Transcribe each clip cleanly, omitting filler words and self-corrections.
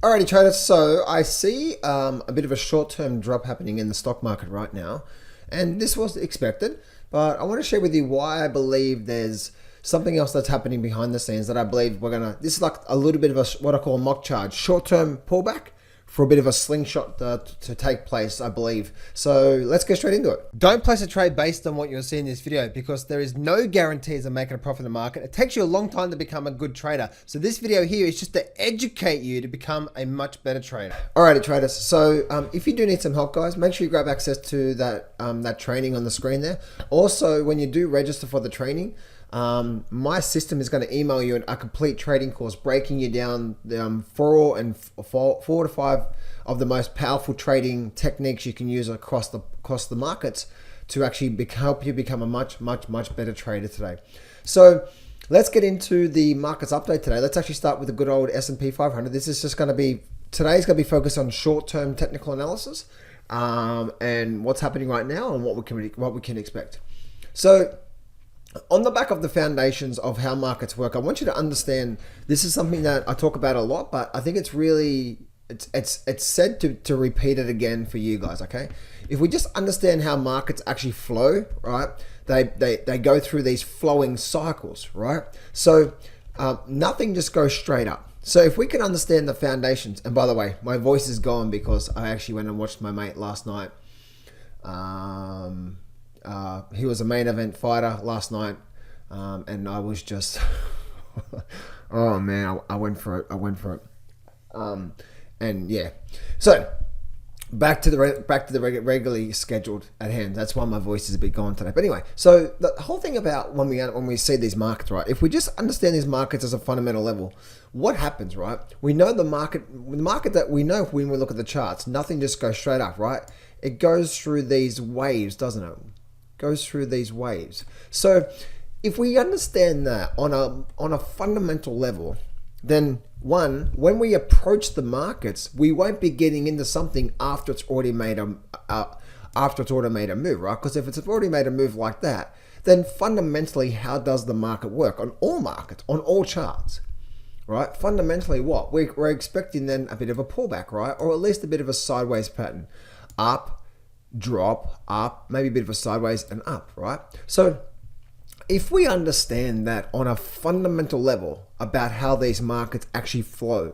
Alrighty traders, so I see a bit of a short-term drop happening in the stock market right now, and this was expected, but I want to share with you why I believe there's something else that's happening behind the scenes that I believe this is like a little bit of a, what I call a mock charge, short-term pullback for a bit of a slingshot to take place, I believe. So let's get straight into it. Don't place a trade based on what you'll see in this video because there is no guarantees of making a profit in the market. It takes you a long time to become a good trader. So this video here is just to educate you to become a much better trader. Alrighty traders, so if you do need some help guys, make sure you grab access to that training on the screen there. Also, when you do register for the training, my system is going to email you a complete trading course breaking you down four to five of the most powerful trading techniques you can use across the markets to actually help you become a much better trader today. So let's get into the markets update today. Let's actually start with the good old S&P 500. This is just going to be, today's going to be focused on short-term technical analysis and what's happening right now and what we can expect. So on the back of the foundations of how markets work, I want you to understand this is something that I talk about a lot, but I think it's really, it's said to repeat it again for you guys, okay? If we just understand how markets actually flow, right? They go through these flowing cycles, right? So nothing just goes straight up. So if we can understand the foundations, and by the way, my voice is gone because I actually went and watched my mate last night. He was a main event fighter last night, and I was just, oh man, I went for it. And yeah, so back to the regularly scheduled at hand. That's why my voice is a bit gone today. But anyway, so the whole thing about when we see these markets, right? If we just understand these markets as a fundamental level, what happens, right? We know the market that we know when we look at the charts, nothing just goes straight up, right? It goes through these waves, doesn't it? Goes through these waves. So if we understand that on a fundamental level, then one, when we approach the markets, we won't be getting into something after it's already made a move, right? Because if it's already made a move like that, then fundamentally, how does the market work on all markets, on all charts, right? Fundamentally, what we're expecting then a bit of a pullback, right? Or at least a bit of a sideways pattern, up, drop, up, maybe a bit of a sideways and up, right? So if we understand that on a fundamental level about how these markets actually flow,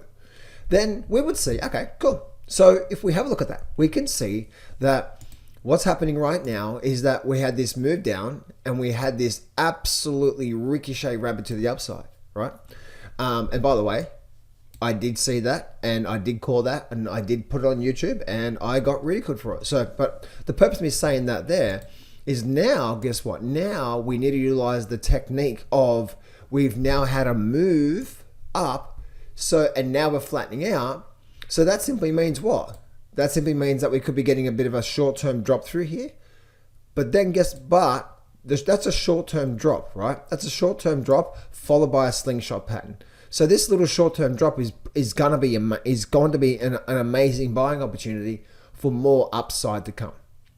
then we would see, okay, cool. So if we have a look at that, we can see that what's happening right now is that we had this move down and we had this absolutely ricochet rabbit to the upside, right? And by the way, I did see that and I did call that and I did put it on YouTube and I got ridiculed for it. So, but the purpose of me saying that there is now, guess what? Now we need to utilize the technique of we've now had a move up. So, and now we're flattening out. So that simply means what? That simply means that we could be getting a bit of a short-term drop through here. But then that's a short-term drop, right? That's a short-term drop followed by a slingshot pattern. So this little short-term drop is going to be an amazing buying opportunity for more upside to come,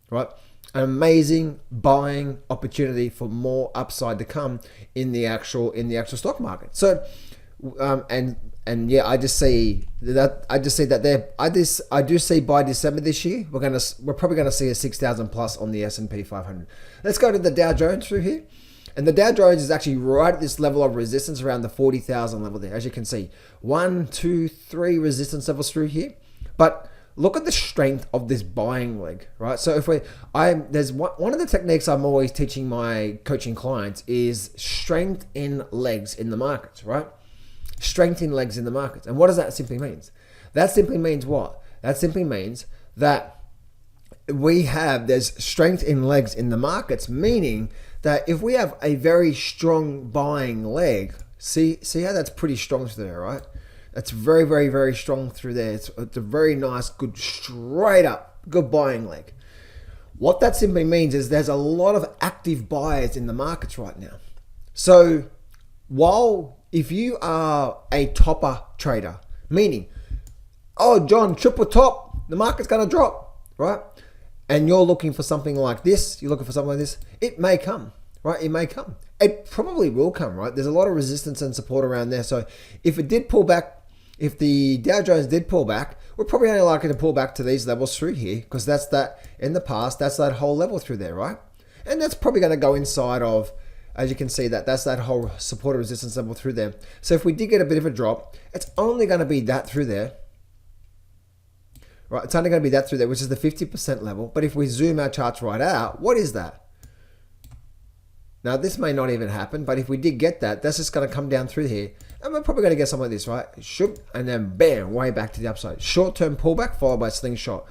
right? An amazing buying opportunity for more upside to come in the actual stock market. So, and yeah, I do see that there. I do see by December this year we're probably gonna see a 6,000 plus on the S&P 500. Let's go to the Dow Jones through here. And the Dow Jones is actually right at this level of resistance around the 40,000 level there. As you can see, 1, 2, 3 resistance levels through here. But look at the strength of this buying leg, right? So there's one of the techniques I'm always teaching my coaching clients is strength in legs in the markets, right? Strength in legs in the markets. And what does that simply mean? That simply means what? That simply means that there's strength in legs in the markets, meaning that if we have a very strong buying leg, see how that's pretty strong through there, right? That's very strong through there. It's a very nice, good, straight up, good buying leg. What that simply means is there's a lot of active buyers in the markets right now. So if you are a topper trader, meaning, oh John, triple top, the market's gonna drop, right? And you're looking for something like this, it may come, right? It may come. It probably will come, right? There's a lot of resistance and support around there. So if it did pull back if the Dow Jones did pull back, we're probably only likely to pull back to these levels through here, because that's that, in the past, that's that whole level through there, right? And that's probably going to go inside of, as you can see, that's that whole support and resistance level through there. So if we did get a bit of a drop, it's only going to be that through there. Right, it's only going to be that through there, which is the 50% level. But if we zoom our charts right out, what is that? Now, this may not even happen, but if we did get that, that's just going to come down through here. And we're probably going to get something like this, right? Shoop, and then bam, way back to the upside. Short-term pullback followed by slingshot.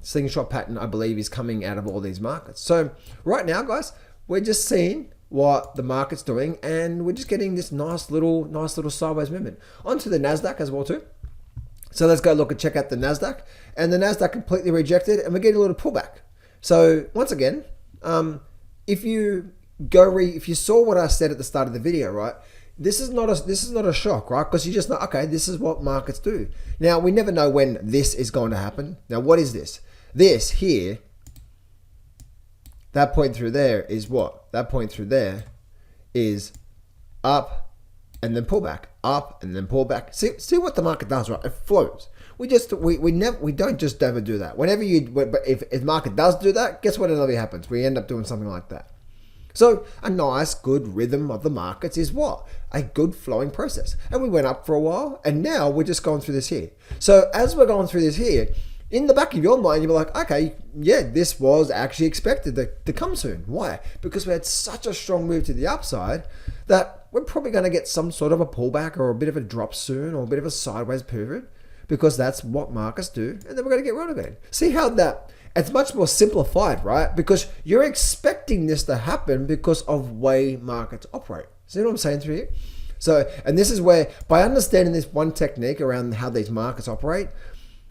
Slingshot pattern, I believe, is coming out of all these markets. So right now, guys, we're just seeing what the market's doing, and we're just getting this nice little sideways movement. Onto the Nasdaq as well too. So let's go look and check out the Nasdaq, and the Nasdaq completely rejected, and we're getting a little pullback. So once again, if you saw what I said at the start of the video, right? This is not a shock, right? Because you just know, okay, this is what markets do. Now, we never know when this is going to happen. Now, what is this? This here, that point through there is what? That point through there is up and then pull back, up and then pull back. See what the market does, right? It flows. We don't just ever do that. But if the market does do that, guess what? Another happens. We end up doing something like that. So a nice, good rhythm of the markets is what? A good flowing process. And we went up for a while, and now we're just going through this here. So as we're going through this here, in the back of your mind, you'll be like, okay, yeah, this was actually expected to come soon. Why? Because we had such a strong move to the upside that we're probably going to get some sort of a pullback or a bit of a drop soon, or a bit of a sideways pivot, because that's what markets do, and then we're going to get rid of it. See how that... It's much more simplified, right? Because you're expecting this to happen because of way markets operate. See what I'm saying through here? So, and this is where, by understanding this one technique around how these markets operate,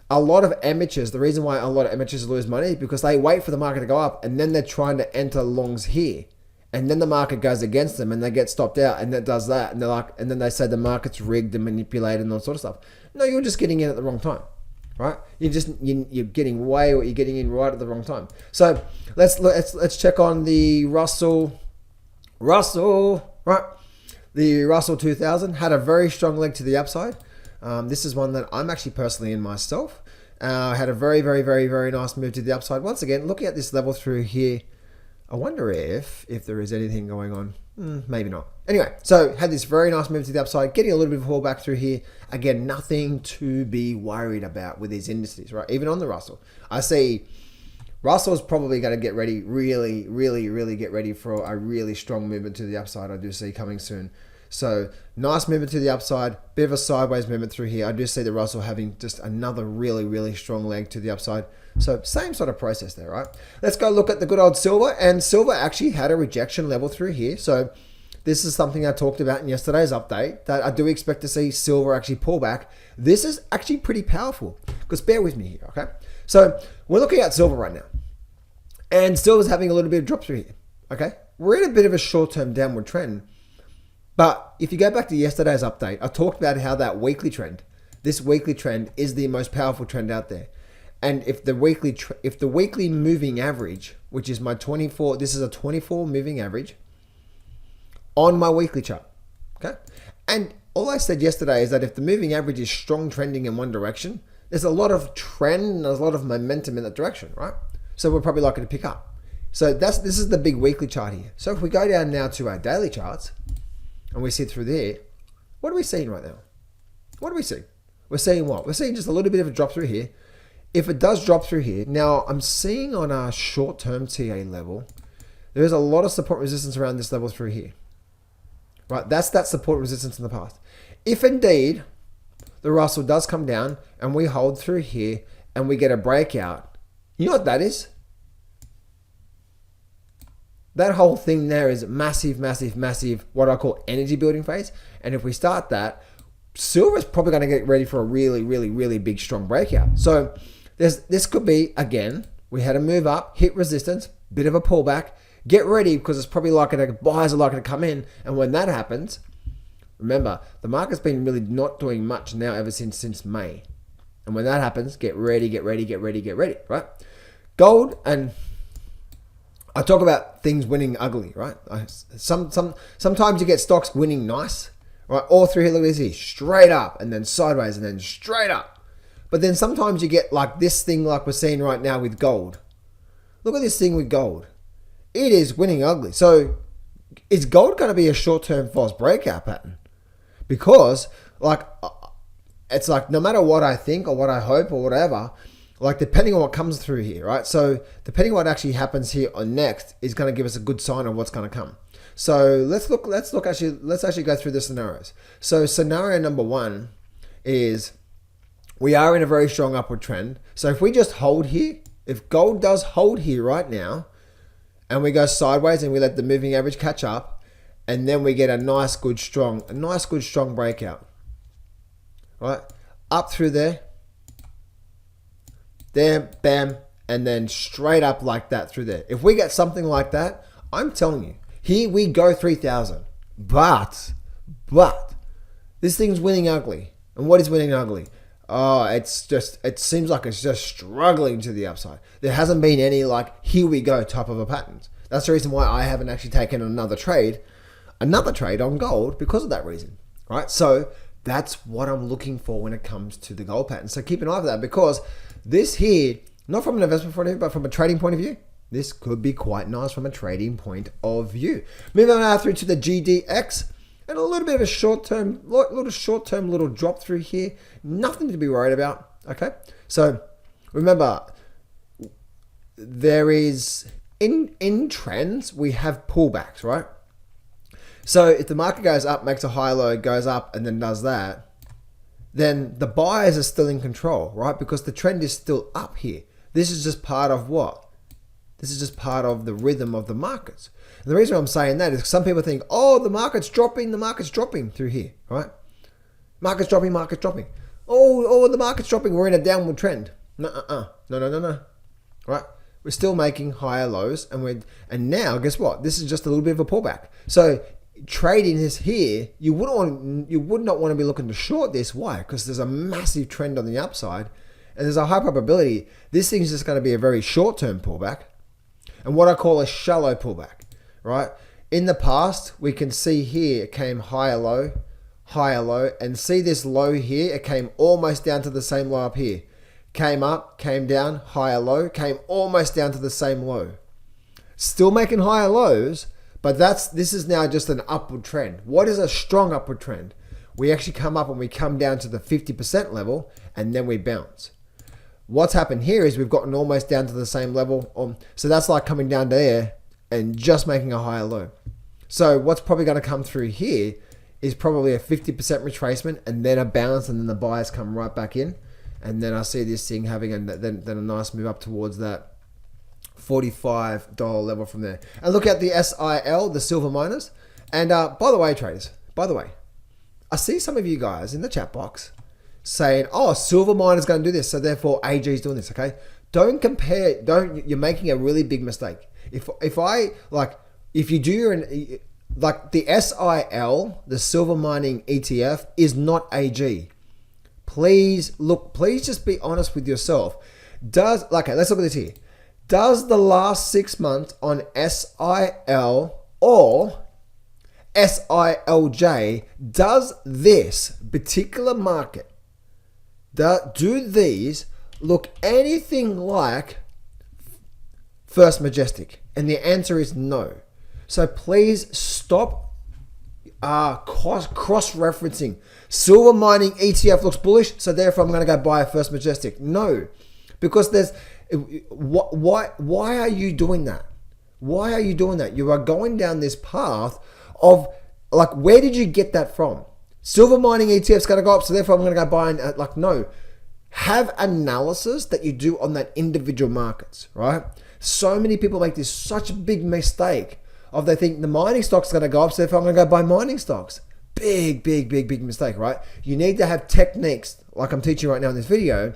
a lot of amateurs, the reason why a lot of amateurs lose money is because they wait for the market to go up, and then they're trying to enter longs here. And then the market goes against them, and they get stopped out, and that does that. And they're like, and then they say the market's rigged and manipulated and all sort of stuff. No, you're just getting in at the wrong time. Right? You're getting you're getting in right at the wrong time. So let's check on the Russell, right? The Russell 2000 had a very strong leg to the upside. This is one that I'm actually personally in myself. Had a very, very, very, very nice move to the upside. Once again, looking at this level through here, I wonder if there is anything going on. Maybe not. Anyway, so had this very nice move to the upside, getting a little bit of a pullback through here. Again, nothing to be worried about with these indices, right? Even on the Russell. I see Russell's probably going to get ready, really, really, really get ready for a really strong movement to the upside. I do see coming soon. So nice movement to the upside, bit of a sideways movement through here. I do see the Russell having just another really, really strong leg to the upside. So same sort of process there, right? Let's go look at the good old silver, and silver actually had a rejection level through here. So this is something I talked about in yesterday's update, that I do expect to see silver actually pull back. This is actually pretty powerful, because bear with me here, okay? So we're looking at silver right now, and silver's having a little bit of drop through here, okay? We're in a bit of a short-term downward trend. But if you go back to yesterday's update, I talked about how that weekly trend, this weekly trend is the most powerful trend out there. And if the weekly moving average, which is my 24, this is a 24 moving average on my weekly chart, okay? And all I said yesterday is that if the moving average is strong trending in one direction, there's a lot of trend and there's a lot of momentum in that direction, right? So we're probably likely to pick up. So this is the big weekly chart here. So if we go down now to our daily charts, and we see through there, what are we seeing right now? What do we see? We're seeing what? We're seeing just a little bit of a drop through here. If it does drop through here, now I'm seeing on our short-term TA level, there is a lot of support resistance around this level through here. Right, that's that support resistance in the past. If indeed the Russell does come down and we hold through here and we get a breakout, you know what that is? That whole thing there is massive, massive, massive, what I call energy building phase. And if we start that, silver is probably going to get ready for a really, really, really big, strong breakout. So this could be, again, we had a move up, hit resistance, bit of a pullback. Get ready, because it's probably buyers are likely to come in. And when that happens, remember, the market's been really not doing much now ever since May. And when that happens, get ready, get ready, get ready, get ready, right? Gold, and I talk about things winning ugly, right? Sometimes you get stocks winning nice, right? All through here, look at this here, straight up and then sideways and then straight up. But then sometimes you get like this thing like we're seeing right now with gold. Look at this thing with gold. It is winning ugly. So is gold going to be a short-term false breakout pattern? Because like it's like no matter what I think or what I hope or whatever, like depending on what comes through here, right? So depending on what actually happens here on next is going to give us a good sign of what's going to come. So let's actually go through the scenarios. So scenario number one is we are in a very strong upward trend. So if we just hold here, if gold does hold here right now, and we go sideways and we let the moving average catch up, and then we get a nice good strong breakout, right? Up through there, bam, and then straight up like that through there. If we get something like that, I'm telling you, here we go 3,000. But this thing's winning ugly. And what is winning ugly? Oh, it seems like it's just struggling to the upside. There hasn't been any like, here we go type of a pattern. That's the reason why I haven't actually taken another trade on gold because of that reason, right? So that's what I'm looking for when it comes to the gold pattern. So keep an eye for that, because this here, not from an investment point of view, but from a trading point of view, this could be quite nice from a trading point of view. Moving on now through to the GDX. And a little bit of a short-term little drop through here. Nothing to be worried about, okay? So remember, there is, in trends, we have pullbacks, right? So if the market goes up, makes a high low, goes up, and then does that, then the buyers are still in control, right? Because the trend is still up here. This is just part of what? This is just part of the rhythm of the markets. And the reason I'm saying that is some people think, oh, the market's dropping through here, right? Market's dropping. Oh, the market's dropping. We're in a downward trend. No. Right? We're still making higher lows, and now guess what? This is just a little bit of a pullback. So trading this here, you would not want to be looking to short this. Why? Because there's a massive trend on the upside, and there's a high probability this thing's just going to be a very short-term pullback, and what I call a shallow pullback, right? In the past, we can see here it came higher low, and see this low here, it came almost down to the same low up here. Came up, came down, higher low, came almost down to the same low. Still making higher lows, but this is now just an upward trend. What is a strong upward trend? We actually come up and we come down to the 50% level, and then we bounce. What's happened here is we've gotten almost down to the same level. So that's like coming down there and just making a higher low. So what's probably going to come through here is probably a 50% retracement and then a bounce, and then the buyers come right back in. And then I see this thing having then a nice move up towards that $45 level from there. And look at the SIL, the silver miners. And by the way, traders, I see some of you guys in the chat box saying, oh, silver miner's going to do this, so therefore AG is doing this, okay? Don't compare, you're making a really big mistake. If you do the SIL, the silver mining ETF, is not AG. Please just be honest with yourself. Let's look at this here. Does the last 6 months on SIL or SILJ, does this particular market, do these look anything like First Majestic? And the answer is no. So please stop cross-referencing. Silver mining ETF looks bullish, so therefore I'm going to go buy a First Majestic. No, because why are you doing that? Why are you doing that? You are going down this path of, where did you get that from? Silver mining ETF's going to go up, so therefore I'm going to go buy no. Have analysis that you do on that individual markets, right? So many people make this such a big mistake of they think the mining stock's going to go up, so therefore I'm going to go buy mining stocks. Big mistake, right? You need to have techniques like I'm teaching right now in this video,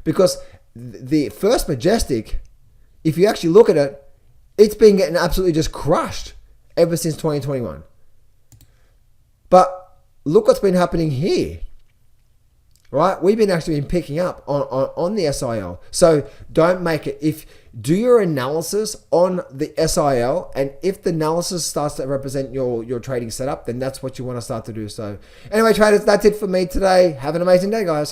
because the First Majestic, if you actually look at it, it's been getting absolutely just crushed ever since 2021. But look what's been happening here. right? We've been actually been picking up on the SIL. So don't make it. Do your analysis on the SIL, and if the analysis starts to represent your trading setup, then that's what you want to start to do. So anyway, traders, that's it for me today. Have an amazing day, guys.